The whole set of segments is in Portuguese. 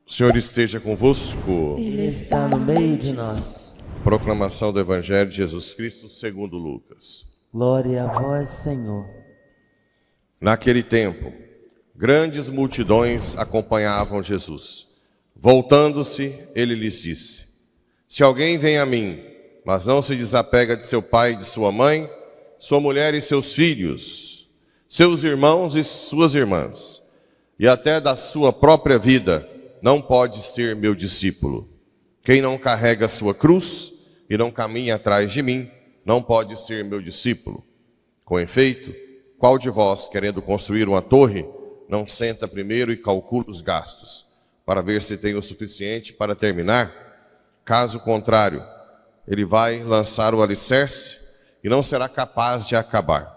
O Senhor esteja convosco. Ele está no meio de nós. Proclamação do Evangelho de Jesus Cristo segundo Lucas. Glória a vós, Senhor. Naquele tempo, grandes multidões acompanhavam Jesus. Voltando-se, ele lhes disse: Se alguém vem a mim, mas não se desapega de seu pai e de sua mãe, sua mulher e seus filhos, seus irmãos e suas irmãs, e até da sua própria vida, não pode ser meu discípulo. Quem não carrega a sua cruz e não caminha atrás de mim, não pode ser meu discípulo. Com efeito, qual de vós, querendo construir uma torre, não senta primeiro e calcula os gastos, para ver se tem o suficiente para terminar? Caso contrário, ele vai lançar o alicerce e não será capaz de acabar.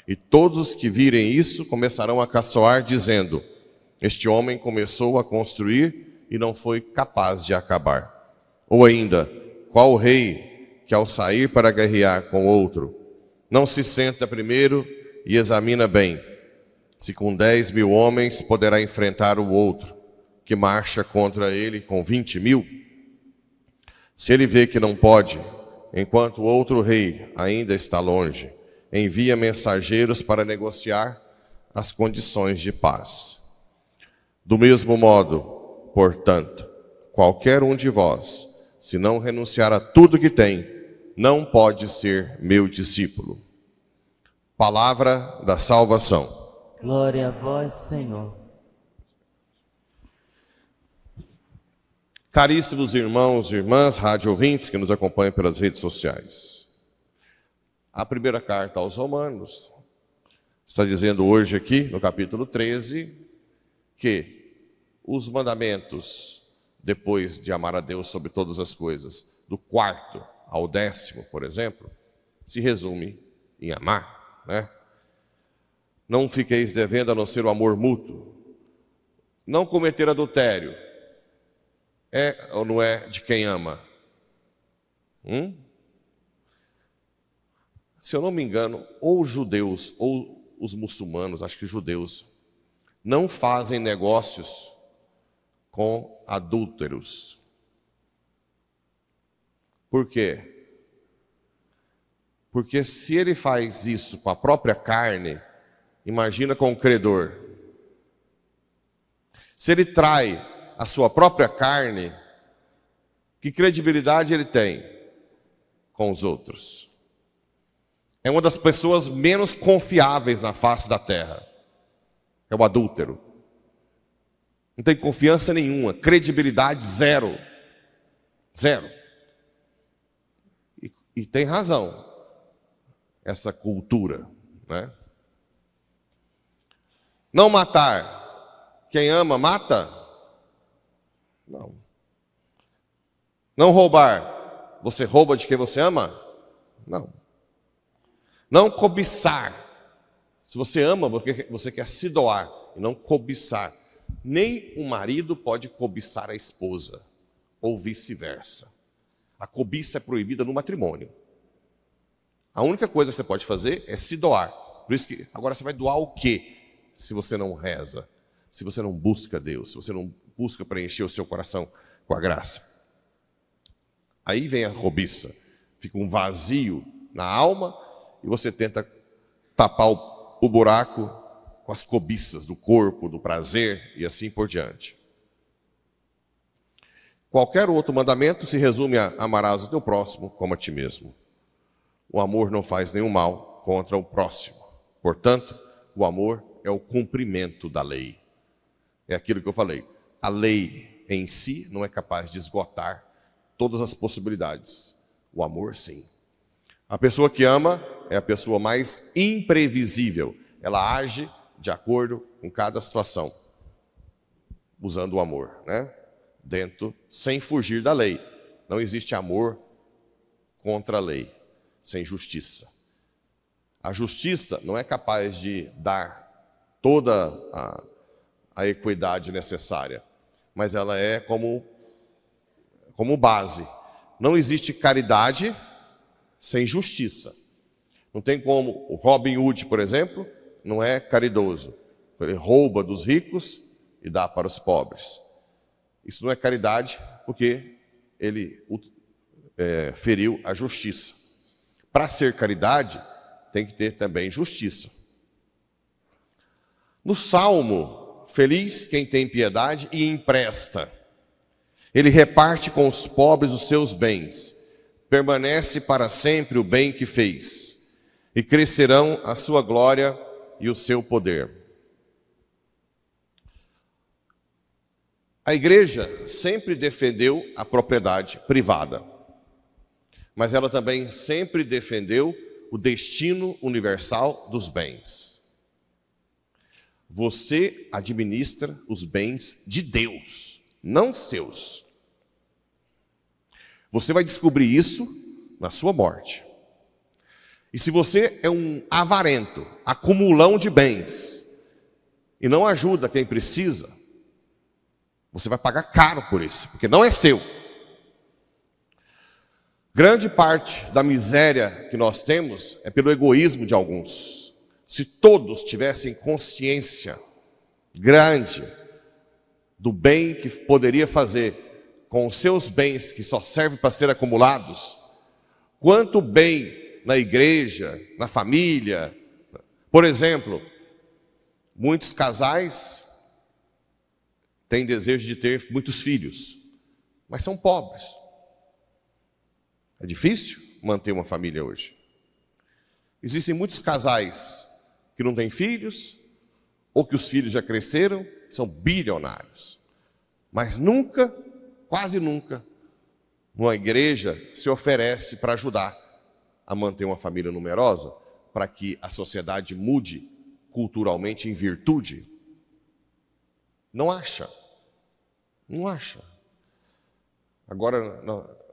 E todos os que virem isso começarão a caçoar, dizendo: Este homem começou a construir e não foi capaz de acabar. Ou ainda, qual rei que ao sair para guerrear com outro, não se senta primeiro e examina bem, se com 10.000 homens poderá enfrentar o outro, que marcha contra ele com 20.000? Se ele vê que não pode, enquanto o outro rei ainda está longe, envia mensageiros para negociar as condições de paz. Do mesmo modo, portanto, qualquer um de vós, se não renunciar a tudo que tem, não pode ser meu discípulo. Palavra da salvação. Glória a vós, Senhor. Caríssimos irmãos e irmãs, rádio ouvintes que nos acompanham pelas redes sociais. A primeira carta aos Romanos está dizendo hoje aqui, no capítulo 13, que os mandamentos, depois de amar a Deus sobre todas as coisas, do 4º ao 10º, por exemplo, se resume em amar, né? Não fiqueis devendo a não ser o amor mútuo. Não cometer adultério. É ou não é de quem ama? Se eu não me engano, ou os judeus ou os muçulmanos, acho que judeus, não fazem negócios com adúlteros. Por quê? Porque se ele faz isso com a própria carne, imagina com o credor. Se ele trai a sua própria carne, que credibilidade ele tem com os outros? É uma das pessoas menos confiáveis na face da terra. É o adúltero. Não tem confiança nenhuma, credibilidade zero. Zero. E tem razão essa cultura, né? Não matar. Quem ama, mata? Não. Não roubar. Você rouba de quem você ama? Não. Não cobiçar. Se você ama, você quer se doar e não cobiçar. Nem o marido pode cobiçar a esposa, ou vice-versa. A cobiça é proibida no matrimônio. A única coisa que você pode fazer é se doar. Por isso que agora você vai doar o quê? Se você não reza, se você não busca Deus, se você não busca preencher o seu coração com a graça. Aí vem a cobiça. Fica um vazio na alma e você tenta tapar o buraco com as cobiças do corpo, do prazer e assim por diante. Qualquer outro mandamento se resume a amarás o teu próximo como a ti mesmo. O amor não faz nenhum mal contra o próximo. Portanto, o amor é o cumprimento da lei. É aquilo que eu falei. A lei em si não é capaz de esgotar todas as possibilidades. O amor, sim. A pessoa que ama é a pessoa mais imprevisível. Ela age de acordo com cada situação, usando o amor, né? Sem fugir da lei. Não existe amor contra a lei, sem justiça. A justiça não é capaz de dar toda a equidade necessária, mas ela é como base. não existe caridade sem justiça. Não tem como o Robin Hood, por exemplo, não é caridoso. Ele rouba dos ricos e dá para os pobres. Isso não é caridade porque ele feriu a justiça. Para ser caridade, tem que ter também justiça. No Salmo, feliz quem tem piedade e empresta. Ele reparte com os pobres os seus bens. Permanece para sempre o bem que fez. E crescerão a sua glória e o seu poder. A igreja sempre defendeu a propriedade privada. Mas ela também sempre defendeu o destino universal dos bens. Você administra os bens de Deus, não seus. Você vai descobrir isso na sua morte. E se você é um avarento, acumulão de bens, e não ajuda quem precisa, você vai pagar caro por isso, porque não é seu. Grande parte da miséria que nós temos é pelo egoísmo de alguns. Se todos tivessem consciência grande do bem que poderia fazer com os seus bens que só servem para ser acumulados, quanto bem na igreja, na família. Por exemplo, muitos casais têm desejo de ter muitos filhos, mas são pobres. É difícil manter uma família hoje. Existem muitos casais que não têm filhos, ou que os filhos já cresceram, são bilionários. Mas nunca, quase nunca, uma igreja se oferece para ajudar a manter uma família numerosa, para que a sociedade mude culturalmente em virtude. Não acha. Não acha. Agora,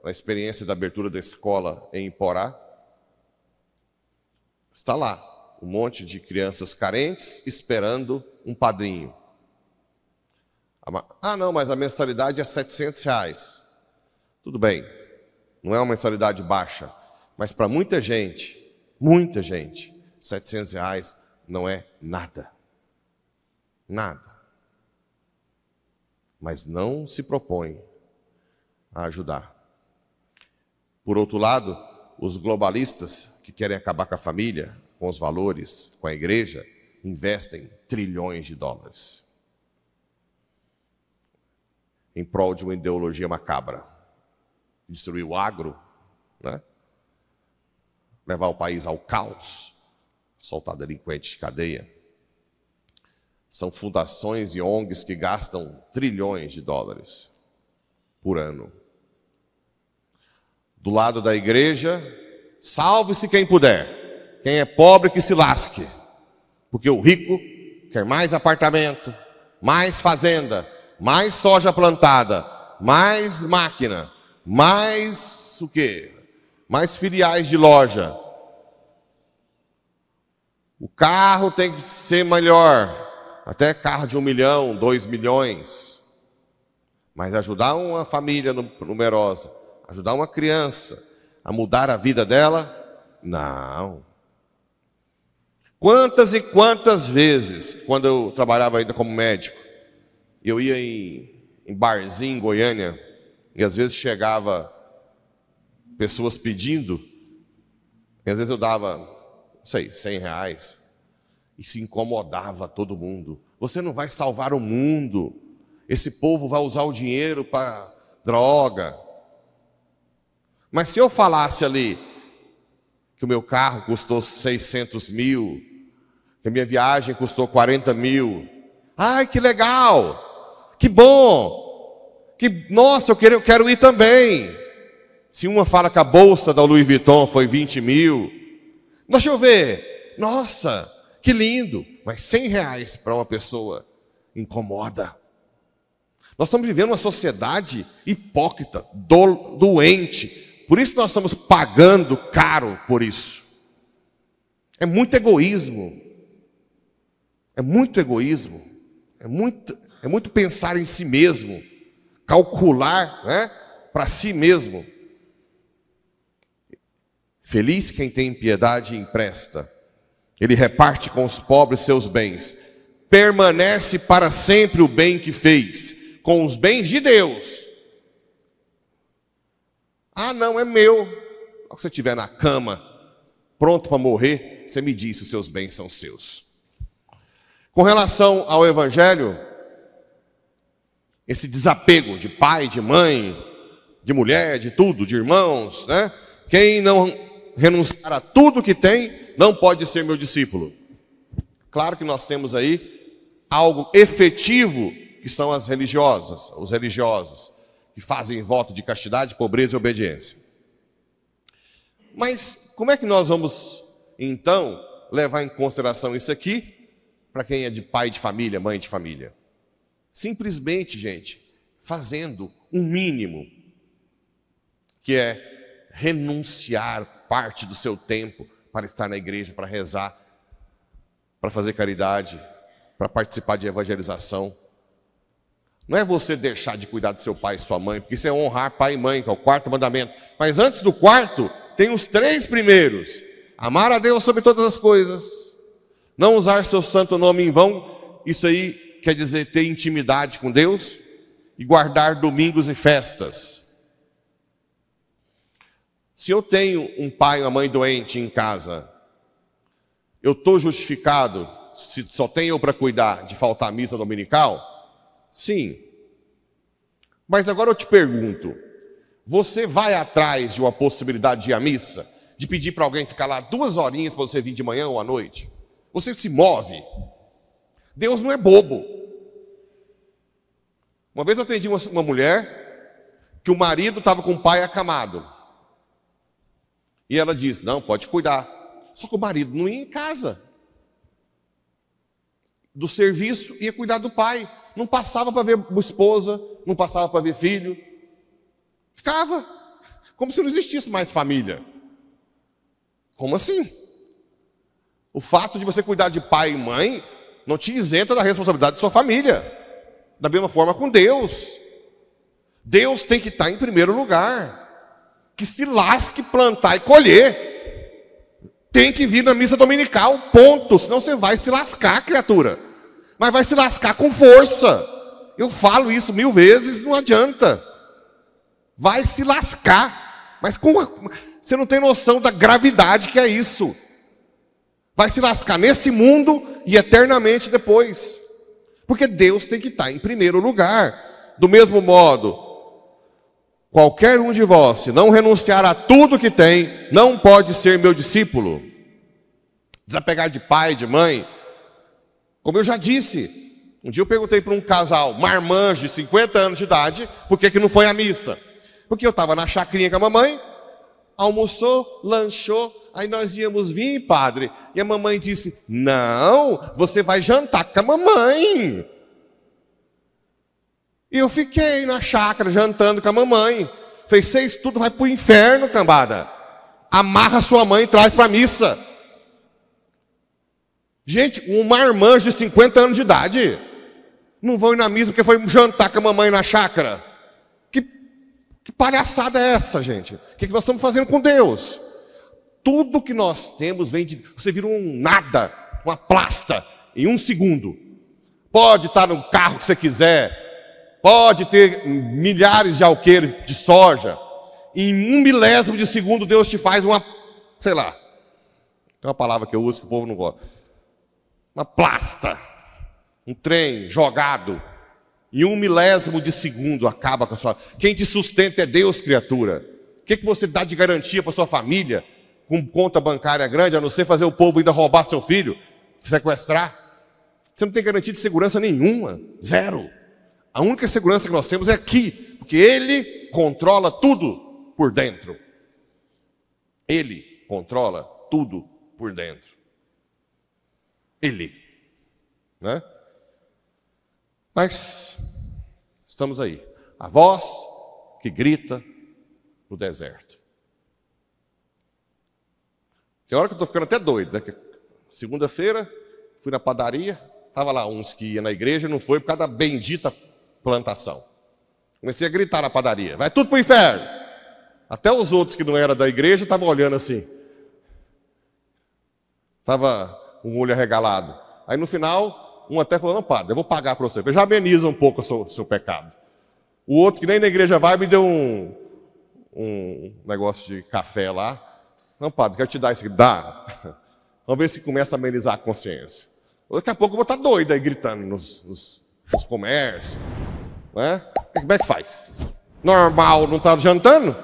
na experiência da abertura da escola em Iporá, está lá um monte de crianças carentes esperando um padrinho. Ah, não, mas a mensalidade é R$700. Tudo bem, não é uma mensalidade baixa, mas para muita gente, R$700 não é nada. Nada. Mas não se propõe a ajudar. Por outro lado, os globalistas que querem acabar com a família, com os valores, com a igreja, investem trilhões de dólares em prol de uma ideologia macabra. Destruir o agro, né? Levar o país ao caos, soltar delinquentes de cadeia. São fundações e ONGs que gastam trilhões de dólares por ano. Do lado da igreja, salve-se quem puder. Quem é pobre que se lasque. Porque o rico quer mais apartamento, mais fazenda, mais soja plantada, mais máquina, mais o quê? Mais filiais de loja. O carro tem que ser melhor. Até carro de 1 milhão, 2 milhões. Mas ajudar uma família numerosa, ajudar uma criança a mudar a vida dela, não. Quantas e quantas vezes, quando eu trabalhava ainda como médico, eu ia em barzinho em Goiânia, e às vezes chegava pessoas pedindo, e às vezes eu dava, não sei, R$100, e se incomodava todo mundo. Você não vai salvar o mundo, esse povo vai usar o dinheiro para droga. Mas se eu falasse ali que o meu carro custou 600 mil, que a minha viagem custou 40 mil, ai, que legal, que bom, nossa, eu quero ir também. Se uma fala que a bolsa da Louis Vuitton foi 20 mil, deixa eu ver, nossa, que lindo, mas R$100 para uma pessoa incomoda. Nós estamos vivendo uma sociedade hipócrita, doente. Por isso nós estamos pagando caro por isso. É muito egoísmo. É muito egoísmo. É muito pensar em si mesmo. Calcular, né, para si mesmo. Feliz quem tem piedade e empresta. Ele reparte com os pobres seus bens. Permanece para sempre o bem que fez, com os bens de Deus. Ah, não, é meu. Quando você estiver na cama, pronto para morrer, você me diz se os seus bens são seus. Com relação ao Evangelho, esse desapego de pai, de mãe, de mulher, de tudo, de irmãos, né? Quem não renunciar a tudo que tem, não pode ser meu discípulo. Claro que nós temos aí algo efetivo, que são as religiosas, os religiosos, que fazem voto de castidade, pobreza e obediência. Mas como é que nós vamos, então, levar em consideração isso aqui, para quem é de pai de família, mãe de família? Simplesmente, gente, fazendo um mínimo, que é renunciar parte do seu tempo para estar na igreja, para rezar, para fazer caridade, para participar de evangelização. Não é você deixar de cuidar do seu pai e sua mãe, porque isso é honrar pai e mãe, que é o quarto mandamento. Mas antes do quarto, tem os 3 primeiros. Amar a Deus sobre todas as coisas, não usar seu santo nome em vão, isso aí quer dizer ter intimidade com Deus, e guardar domingos e festas. Se eu tenho um pai ou uma mãe doente em casa, eu estou justificado, se só tenho eu para cuidar, de faltar à missa dominical? Sim. Mas agora eu te pergunto, você vai atrás de uma possibilidade de ir à missa? De pedir para alguém ficar lá 2 horinhas para você vir de manhã ou à noite? Você se move? Deus não é bobo. Uma vez eu atendi uma mulher que o marido estava com o pai acamado. E ela disse, não, pode cuidar. Só que o marido não ia em casa. Do serviço, ia cuidar do pai. Não passava para ver esposa, não passava para ver filho. Ficava como se não existisse mais família. Como assim? O fato de você cuidar de pai e mãe não te isenta da responsabilidade de sua família. Da mesma forma com Deus. Deus tem que estar em primeiro lugar. Que se lasque plantar e colher. Tem que vir na missa dominical, ponto. Senão você vai se lascar, criatura. Mas vai se lascar com força. Eu falo isso 1000 vezes, não adianta. Vai se lascar. Mas você não tem noção da gravidade que é isso. Vai se lascar nesse mundo e eternamente depois. Porque Deus tem que estar em primeiro lugar. Do mesmo modo, qualquer um de vós, se não renunciar a tudo que tem, não pode ser meu discípulo. Desapegar de pai, de mãe. Como eu já disse, um dia eu perguntei para um casal, marmanjo de 50 anos de idade, por que não foi à missa? Porque eu estava na chacrinha com a mamãe, almoçou, lanchou, aí nós íamos vir, padre. E a mamãe disse, não, você vai jantar com a mamãe. E eu fiquei na chácara jantando com a mamãe. Falei, vocês tudo vai para o inferno, cambada. Amarra sua mãe e traz para a missa. Gente, um marmanjo de 50 anos de idade não vão ir na missa porque foi jantar com a mamãe na chácara. Que palhaçada é essa, gente? O que nós estamos fazendo com Deus? Tudo que nós temos vem de... Você vira um nada, uma plasta, em 1 segundo. Pode estar no carro que você quiser, pode ter milhares de alqueires de soja. Em 1 milésimo de segundo Deus te faz uma, sei lá, tem uma palavra que eu uso que o povo não gosta. Uma plasta, um trem jogado, em 1 milésimo de segundo acaba com a sua... Quem te sustenta é Deus, criatura. O que você dá de garantia para sua família, com conta bancária grande, a não ser fazer o povo ainda roubar seu filho, sequestrar? Você não tem garantia de segurança nenhuma, 0. A única segurança que nós temos é aqui, porque Ele controla tudo por dentro. Ele controla tudo por dentro. Ele, né? Mas estamos aí, a voz que grita no deserto. Tem hora que eu estou ficando até doido, né? Segunda-feira, fui na padaria, estava lá uns que iam na igreja e não foi por causa da bendita plantação. Comecei a gritar na padaria, vai tudo para o inferno. Até os outros que não eram da igreja estavam olhando assim, Estava com o olho arregalado. Aí no final, um até falou, não, padre, eu vou pagar para você. Já ameniza um pouco o seu pecado. O outro, que nem na igreja vai, me deu um negócio de café lá. Não, padre, quero te dar isso aqui. Dá. Vamos ver se começa a amenizar a consciência. Daqui a pouco eu vou estar doido aí gritando nos comércios. Né? Como é que faz? Normal, não está jantando?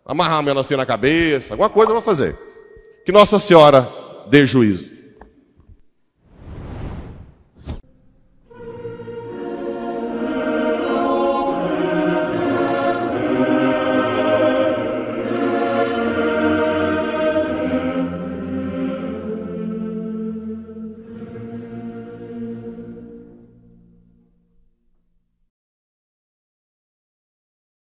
Amarrar a melancia na cabeça, alguma coisa eu vou fazer. Que Nossa Senhora dê juízo.